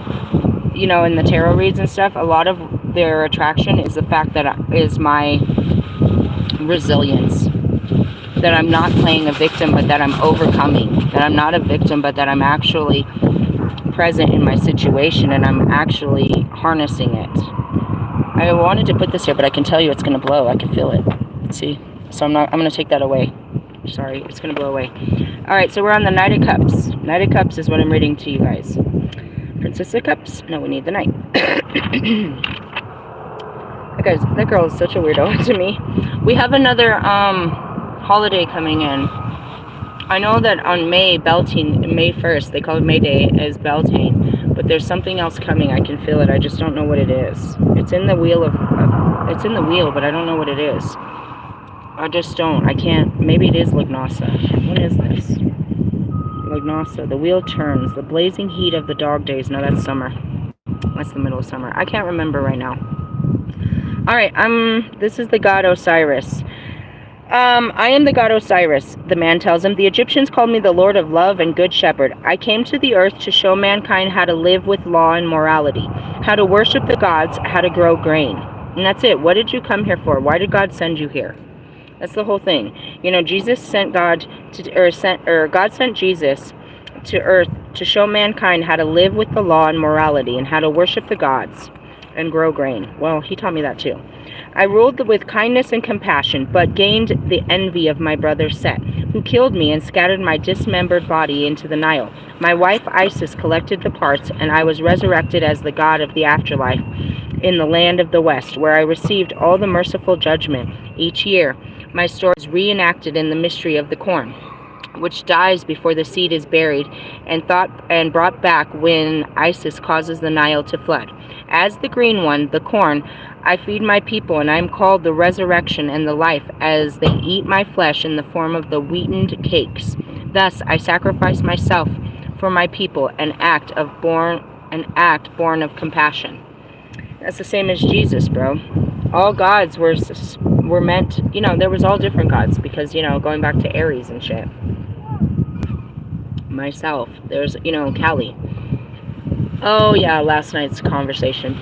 you know, in the tarot reads and stuff, a lot of their attraction is the fact that is my resilience. That I'm not playing a victim, but that I'm overcoming. That I'm not a victim, but that I'm actually present in my situation and I'm actually harnessing it. I wanted to put this here, but I can tell you it's going to blow. I can feel it. See? So I'm going to take that away. Sorry, it's going to blow away. Alright, so we're on the Knight of Cups. Knight of Cups is what I'm reading to you guys. Princess of Cups? No, we need the Knight. Guys, that girl is such a weirdo to me. We have another holiday coming in. I know that on May 1st, they call it May Day as Beltane, but there's something else coming. I can feel it. I just don't know what it is. It's in the wheel it's in the wheel, but I don't know what it is. I just don't. I can't. Maybe it is Lugnasa. What is this? Lugnasa. The wheel turns. The blazing heat of the dog days. No, that's summer. That's the middle of summer. I can't remember right now. Alright, this is the god Osiris. I am the god Osiris, the man tells him. The Egyptians called me the Lord of Love and Good Shepherd. I came to the earth to show mankind how to live with law and morality, how to worship the gods, how to grow grain. And that's it. What did you come here for? Why did God send you here? That's the whole thing. You know, Jesus sent God sent Jesus to earth to show mankind how to live with the law and morality and how to worship the gods and grow grain. Well, he taught me that too. I ruled with kindness and compassion, but gained the envy of my brother Set, who killed me and scattered my dismembered body into the Nile. My wife Isis collected the parts, and I was resurrected as the god of the afterlife in the land of the West, where I received all the merciful judgment. Each year, my story is reenacted in the mystery of the corn, which dies before the seed is buried and brought back when Isis causes the Nile to flood. As the green one, the corn, I feed my people, and I am called the resurrection and the life, as they eat my flesh in the form of the wheatened cakes. Thus I sacrifice myself for my people, an act born of compassion. That's the same as Jesus, bro. All gods were meant, you know, there was all different gods, because, you know, going back to Aries and shit. Myself, there's, you know, Kali. Oh yeah, last night's conversation.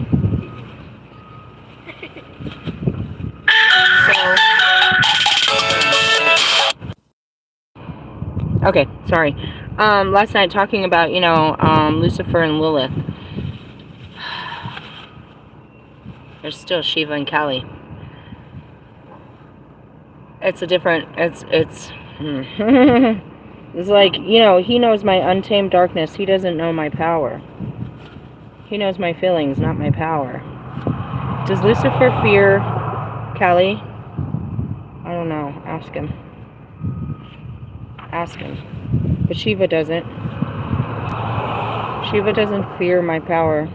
So, okay, sorry. Last night talking about, you know, Lucifer and Lilith. There's still Shiva and Kali. It's a different, it's it's like, you know, he knows my untamed darkness. He doesn't know my power. He knows my feelings, not my power. Does Lucifer fear Kali? I don't know. Ask him. Ask him. But Shiva doesn't. Shiva doesn't fear my power,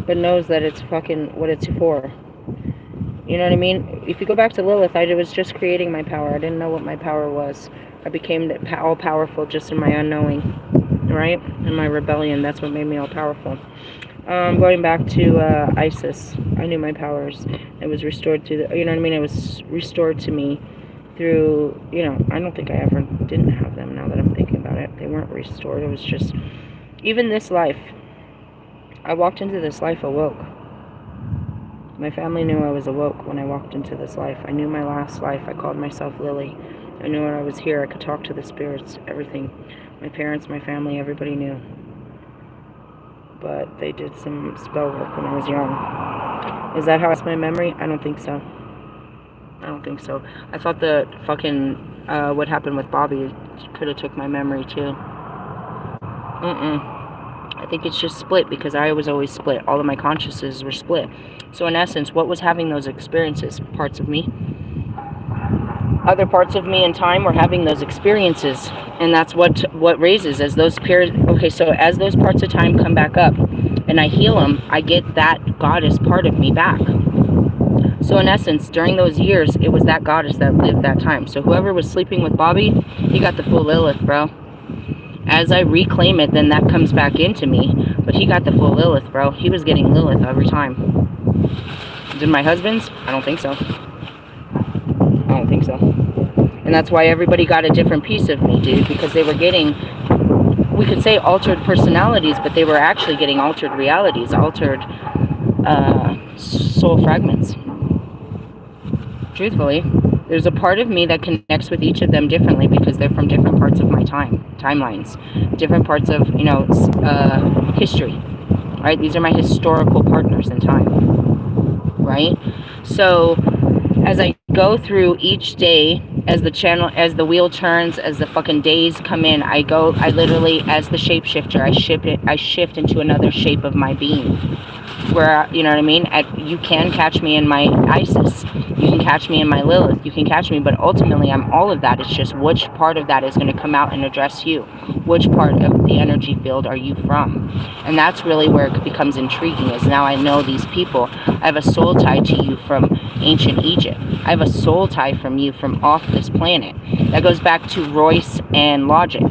but knows that it's fucking what it's for. You know what I mean? If you go back to Lilith, I was just creating my power. I didn't know what my power was. I became all-powerful just in my unknowing, right? In my rebellion, that's what made me all-powerful. Going back to Isis, I knew my powers. It was restored to you know what I mean? It was restored to me through, you know, I don't think I ever didn't have them, now that I'm thinking about it. They weren't restored. It was just, even this life, I walked into this life awoke. My family knew I was awoke when I walked into this life. I knew my last life. I called myself Lily. I knew when I was here I could talk to the spirits, everything. My parents, my family, everybody knew. But they did some spell work when I was young. Is that how I lost my memory? I don't think so. I don't think so. I thought the fucking, what happened with Bobby could have took my memory too. I think it's just split, because I was always split. All of my consciousnesses were split. So in essence, what was having those experiences? Parts of me. Other parts of me in time were having those experiences. And that's what raises as those okay, so as those parts of time come back up and I heal them, I get that goddess part of me back. So in essence, during those years, it was that goddess that lived that time. So whoever was sleeping with Bobby, he got the full Lilith, bro. As I reclaim it, then that comes back into me. But he got the full Lilith, bro. He was getting Lilith every time. Did my husband's? I don't think so. I don't think so. And that's why everybody got a different piece of me, dude. Because they were getting, we could say altered personalities, but they were actually getting altered realities, altered soul fragments. Truthfully, there's a part of me that connects with each of them differently because they're from different parts of my timelines, different parts of, you know, history, right? These are my historical partners in time, right? So as I go through each day, as the channel, as the wheel turns, as the fucking days come in, I literally, as the shapeshifter, I shift into another shape of my being. Where, you know what I mean? You can catch me in my Isis. You can catch me in my Lilith. You can catch me, but ultimately I'm all of that. It's just which part of that is going to come out and address you. Which part of the energy field are you from? And that's really where it becomes intriguing, is now I know these people. I have a soul tie to you from ancient Egypt. I have a soul tie from you from off this planet. That goes back to Royce and Logic.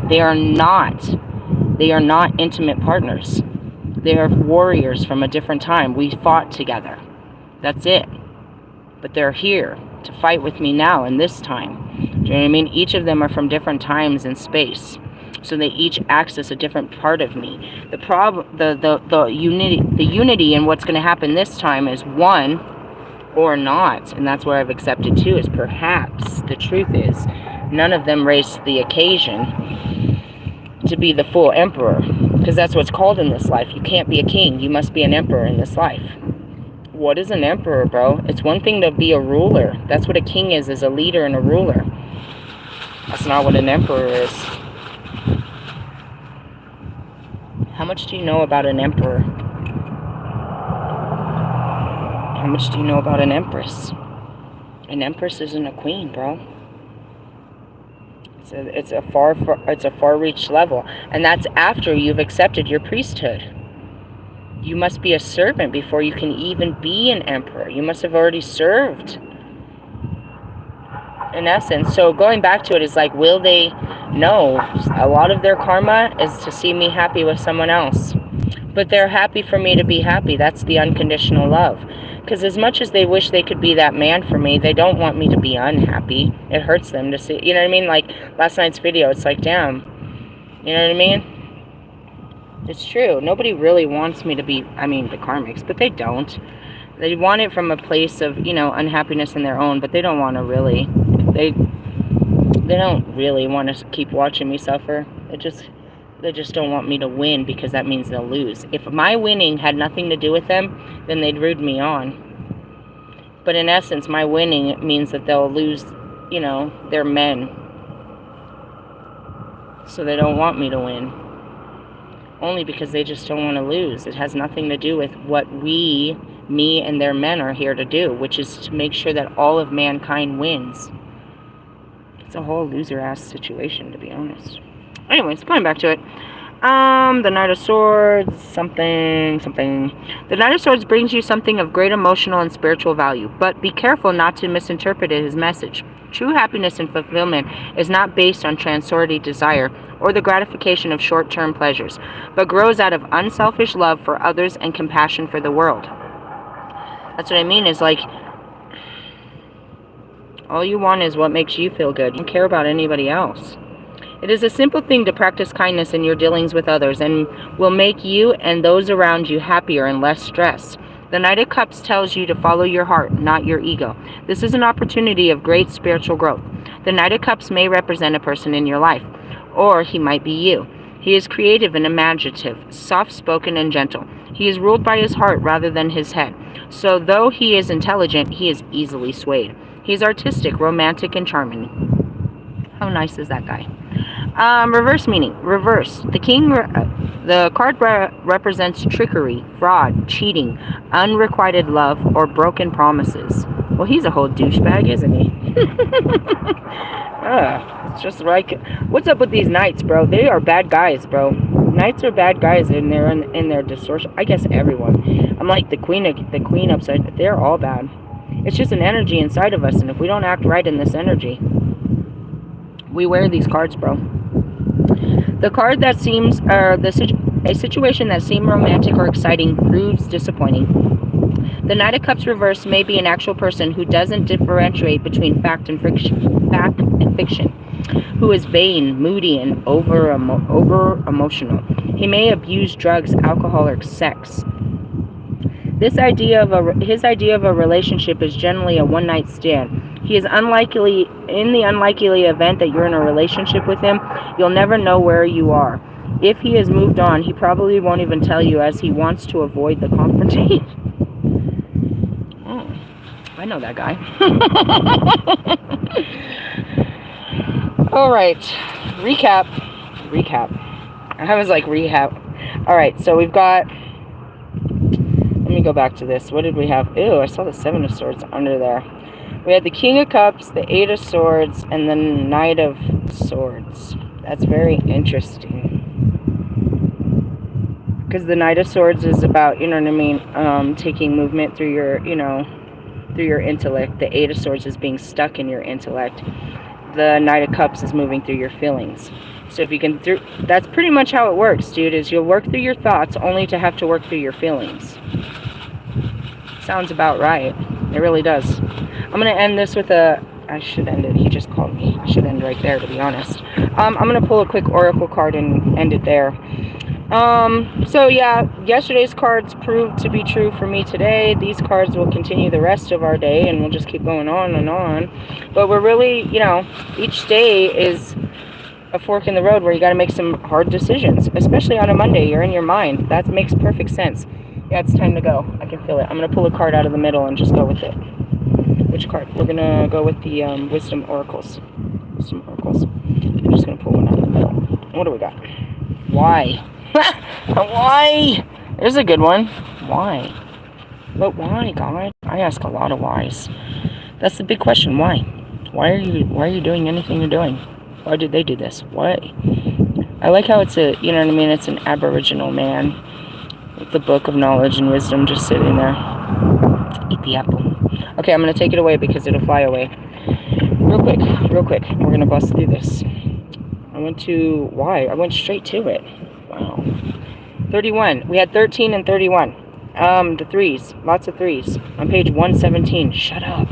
They are not intimate partners. They are warriors from a different time. We fought together. That's it. But they're here to fight with me now in this time. Do you know what I mean? Each of them are from different times and space. So they each access a different part of me. The problem, the unity in what's going to happen this time is one or not. And that's where I've accepted too, is perhaps the truth is none of them race the occasion to be the full emperor. Because that's what's called in this life. You can't be a king. You must be an emperor in this life. What is an emperor, bro? It's one thing to be a ruler. That's what a king is a leader and a ruler. That's not what an emperor is. How much do you know about an emperor? How much do you know about an empress? An empress isn't a queen, bro. It's a far-reached level, and that's after you've accepted your priesthood. You must be a servant before you can even be an emperor. You must have already served, in essence. So going back to it is like, will they? No. A lot of their karma is to see me happy with someone else, but they're happy for me to be happy. That's the unconditional love. Because as much as they wish they could be that man for me, they don't want me to be unhappy. It hurts them to see, you know what I mean? Like last night's video, it's like, damn, you know what I mean? It's true. Nobody really wants me to be, I mean, the karmics, but they don't. They want it from a place of, you know, unhappiness in their own, but they don't want to really, they don't really want to keep watching me suffer. They just don't want me to win, because that means they'll lose. If my winning had nothing to do with them, then they'd root me on. But in essence, my winning means that they'll lose, you know, their men. So they don't want me to win. Only because they just don't want to lose. It has nothing to do with what me and their men are here to do, which is to make sure that all of mankind wins. It's a whole loser-ass situation, to be honest. Anyways, going back to it. The Knight of Swords, something. The Knight of Swords brings you something of great emotional and spiritual value, but be careful not to misinterpret his message. True happiness and fulfillment is not based on transitory desire or the gratification of short-term pleasures, but grows out of unselfish love for others and compassion for the world. That's what I mean, is like, all you want is what makes you feel good. You don't care about anybody else. It is a simple thing to practice kindness in your dealings with others, and will make you and those around you happier and less stressed. The Knight of Cups tells you to follow your heart, not your ego. This is an opportunity of great spiritual growth. The Knight of Cups may represent a person in your life, or he might be you. He is creative and imaginative, soft-spoken and gentle. He is ruled by his heart rather than his head. So though he is intelligent, he is easily swayed. He is artistic, romantic, and charming. How nice is that guy? Reverse meaning. Reverse. The card represents trickery, fraud, cheating, unrequited love, or broken promises. Well, he's a whole douchebag, isn't he? It's just like, what's up with these knights, bro? They are bad guys, bro. Knights are bad guys, and they're in their distortion. I guess everyone. I'm like the queen upside. They're all bad. It's just an energy inside of us, and if we don't act right in this energy, we wear these cards, bro. The card that seems, a situation that seemed romantic or exciting proves disappointing. The Knight of Cups reversed may be an actual person who doesn't differentiate between fact and fiction, who is vain, moody, and over emotional. He may abuse drugs, alcohol, or sex. His idea of a relationship is generally a one-night stand. He is unlikely, in the unlikely event that you're in a relationship with him, you'll never know where you are. If he has moved on, he probably won't even tell you, as he wants to avoid the confrontation. Oh, I know that guy. All right, recap. I was like rehab. All right, so we've got, let me go back to this. What did we have? Ew, I saw the Seven of Swords under there. We had the King of Cups, the Eight of Swords, and the Knight of Swords. That's very interesting. Because the Knight of Swords is about, you know what I mean, taking movement through your, through your intellect. The Eight of Swords is being stuck in your intellect. The Knight of Cups is moving through your feelings. So if you can, that's pretty much how it works, dude, is you'll work through your thoughts only to have to work through your feelings. Sounds about right. It really does. I'm going to end this with I should end it. He just called me. I should end right there, to be honest. I'm going to pull a quick oracle card and end it there. So yeah, yesterday's cards proved to be true for me today. These cards will continue the rest of our day, and we'll just keep going on and on. But we're really, each day is a fork in the road where you got to make some hard decisions, especially on a Monday. You're in your mind. That makes perfect sense. Yeah, it's time to go. I can feel it. I'm going to pull a card out of the middle and just go with it. Which card? We're going to go with the Wisdom Oracles. Wisdom Oracles. I'm just going to pull one out of the middle. What do we got? Why? Why? There's a good one. Why? But why, God? I ask a lot of whys. That's the big question. Why? Why are you doing anything you're doing? Why did they do this? Why? I like how it's a, it's an Aboriginal man with the book of knowledge and wisdom just sitting there. Eat the apple. Okay, I'm going to take it away because it'll fly away. Real quick. We're going to bust through this. I went straight to it. Wow. 31. We had 13 and 31. The threes. Lots of threes. On page 117. Shut up.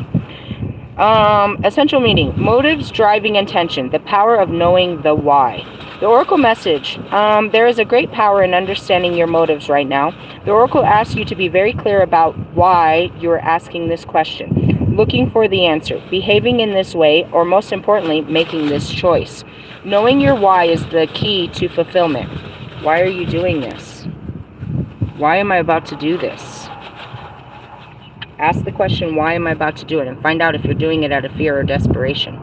Essential meaning. Motives, driving intention. The power of knowing the why. The Oracle message. There is a great power in understanding your motives right now. The Oracle asks you to be very clear about why you are asking this question. Looking for the answer. Behaving in this way, or most importantly, making this choice. Knowing your why is the key to fulfillment. Why are you doing this? Why am I about to do this? Ask the question, why am I about to do it? And find out if you're doing it out of fear or desperation.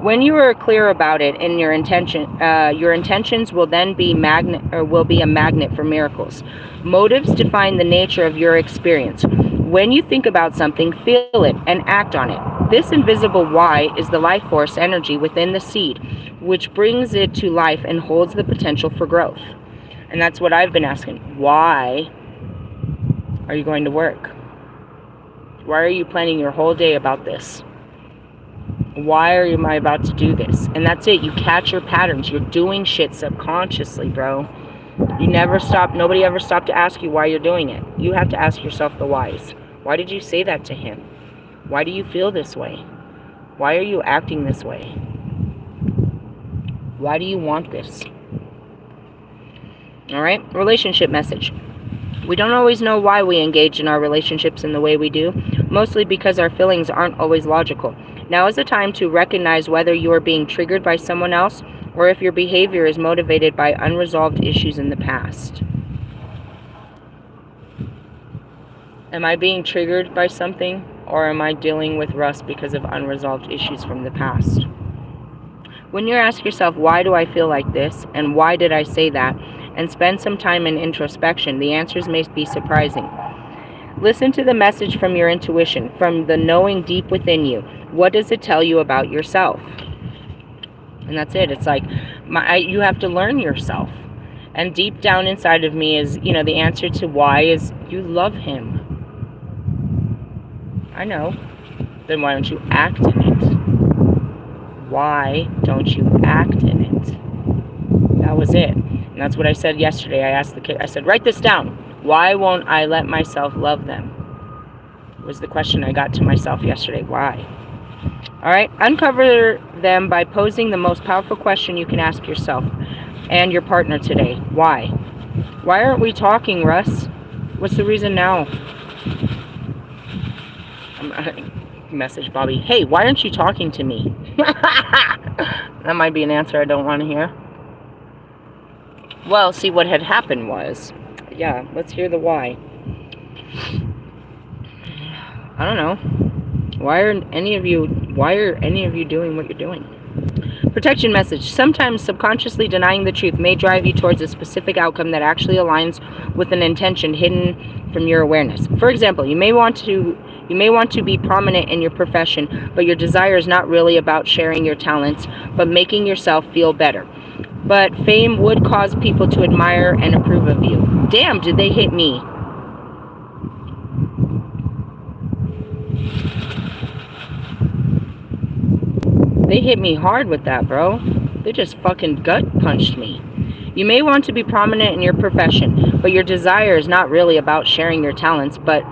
When you are clear about it in your intentions will then be a magnet for miracles. Motives define the nature of your experience. When you think about something, feel it and act on it. This invisible why is the life force energy within the seed, which brings it to life and holds the potential for growth. And that's what I've been asking. Why are you going to work? Why are you planning your whole day about this? Why am I about to do this? And that's it. You catch your patterns. You're doing shit subconsciously, bro. You never stop. Nobody ever stopped to ask you why you're doing it. You have to ask yourself the whys. Why did you say that to him? Why do you feel this way? Why are you acting this way? Why do you want this? All right, relationship message. We don't always know why we engage in our relationships in the way we do, mostly because our feelings aren't always logical. Now is the time to recognize whether you are being triggered by someone else or if your behavior is motivated by unresolved issues in the past. Am I being triggered by something, or am I dealing with rust because of unresolved issues from the past? When you ask yourself, why do I feel like this, and why did I say that, and spend some time in introspection, the answers may be surprising. Listen to the message from your intuition, from the knowing deep within you. What does it tell you about yourself? And that's it. It's like, you have to learn yourself. And deep down inside of me is, the answer to why is you love him. I know. Then why don't you act in it? Why don't you act in it? That was it. And that's what I said yesterday. I asked the kid, I said, write this down. Why won't I let myself love them? Was the question I got to myself yesterday. Why? All right. Uncover them by posing the most powerful question you can ask yourself and your partner today. Why? Why aren't we talking, Russ? What's the reason now? Message Bobby. Hey, why aren't you talking to me? That might be an answer I don't want to hear. Well, see, what had happened was, yeah, let's hear the why. I don't know. Why are any of you doing what you're doing? Protection message. Sometimes subconsciously denying the truth may drive you towards a specific outcome that actually aligns with an intention hidden from your awareness. For example, you may want to be prominent in your profession, but your desire is not really about sharing your talents, but making yourself feel better. But fame would cause people to admire and approve of you. Damn, did they hit me? They hit me hard with that, bro. They just fucking gut punched me. You may want to be prominent in your profession, but your desire is not really about sharing your talents, but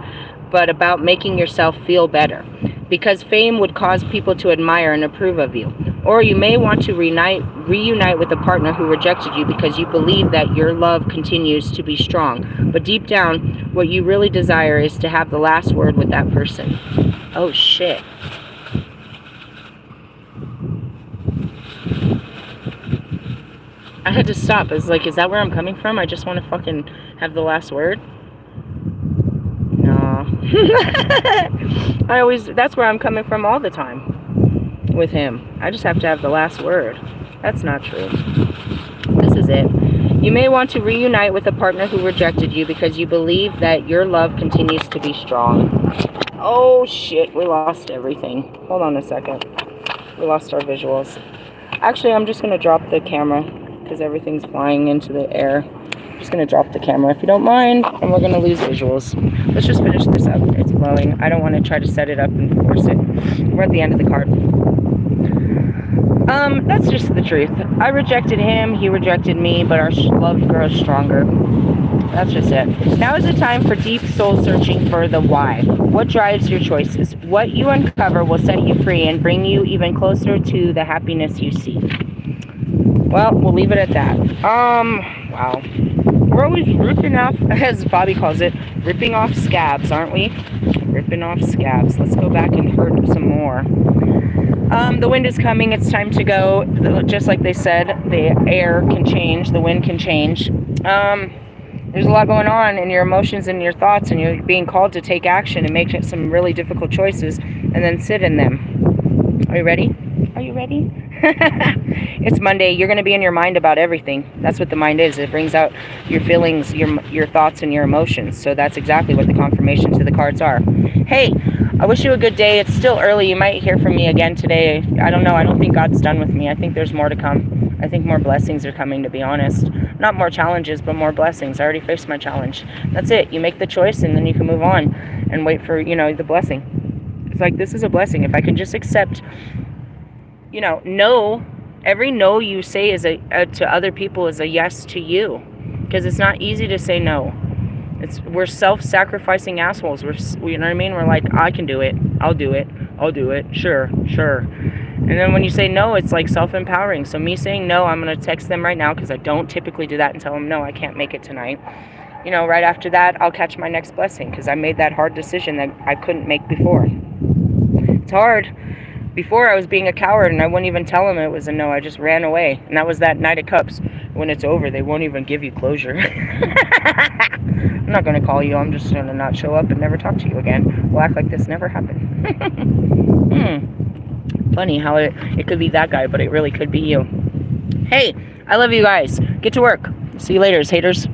about making yourself feel better. Because fame would cause people to admire and approve of you. Or you may want to reunite with a partner who rejected you because you believe that your love continues to be strong. But deep down, what you really desire is to have the last word with that person. Oh, shit. I had to stop. It's like, is that where I'm coming from? I just want to fucking have the last word? No. That's where I'm coming from all the time with him. I just have to have the last word. That's not true. This is it. You may want to reunite with a partner who rejected you because you believe that your love continues to be strong. Oh shit, we lost everything. Hold on a second. We lost our visuals. Actually, I'm just going to drop the camera because everything's flying into the air. I'm just going to drop the camera if you don't mind, and we're going to lose visuals. Let's just finish this up. It's blowing. I don't want to try to set it up and force it. We're at the end of the card. That's just the truth. I rejected him, he rejected me, but our love grows stronger. That's just it. Now is the time for deep soul searching for the why. What drives your choices? What you uncover will set you free and bring you even closer to the happiness you seek. Well, we'll leave it at that. Wow. We're always ripping off, as Bobby calls it, ripping off scabs, aren't we? Ripping off scabs. Let's go back and hurt some more. The wind is coming. It's time to go. Just like they said, the air can change. The wind can change. There's a lot going on in your emotions and your thoughts, and you're being called to take action and make some really difficult choices and then sit in them. Are you ready? Are you ready? It's Monday. You're going to be in your mind about everything. That's what the mind is. It brings out your feelings, your thoughts, and your emotions. So that's exactly what the confirmation to the cards are. Hey, I wish you a good day. It's still early. You might hear from me again today. I don't know. I don't think God's done with me. I think there's more to come. I think more blessings are coming, to be honest. Not more challenges, but more blessings. I already faced my challenge. That's it. You make the choice, and then you can move on and wait for, the blessing. It's like, this is a blessing. If I can just accept, no, every no you say is to other people is a yes to you, because it's not easy to say no. We're self-sacrificing assholes. You know what I mean? We're like, I can do it. I'll do it. Sure. And then when you say no, it's like self-empowering. So me saying no, I'm going to text them right now, because I don't typically do that, and tell them, no, I can't make it tonight. Right after that, I'll catch my next blessing, because I made that hard decision that I couldn't make before. It's hard. Before, I was being a coward, and I wouldn't even tell them it was a no. I just ran away. And that was that Knight of Cups. When it's over, they won't even give you closure. I'm not going to call you. I'm just going to not show up and never talk to you again. We'll act like this never happened. Funny how it could be that guy, but it really could be you. Hey, I love you guys. Get to work. See you later, haters.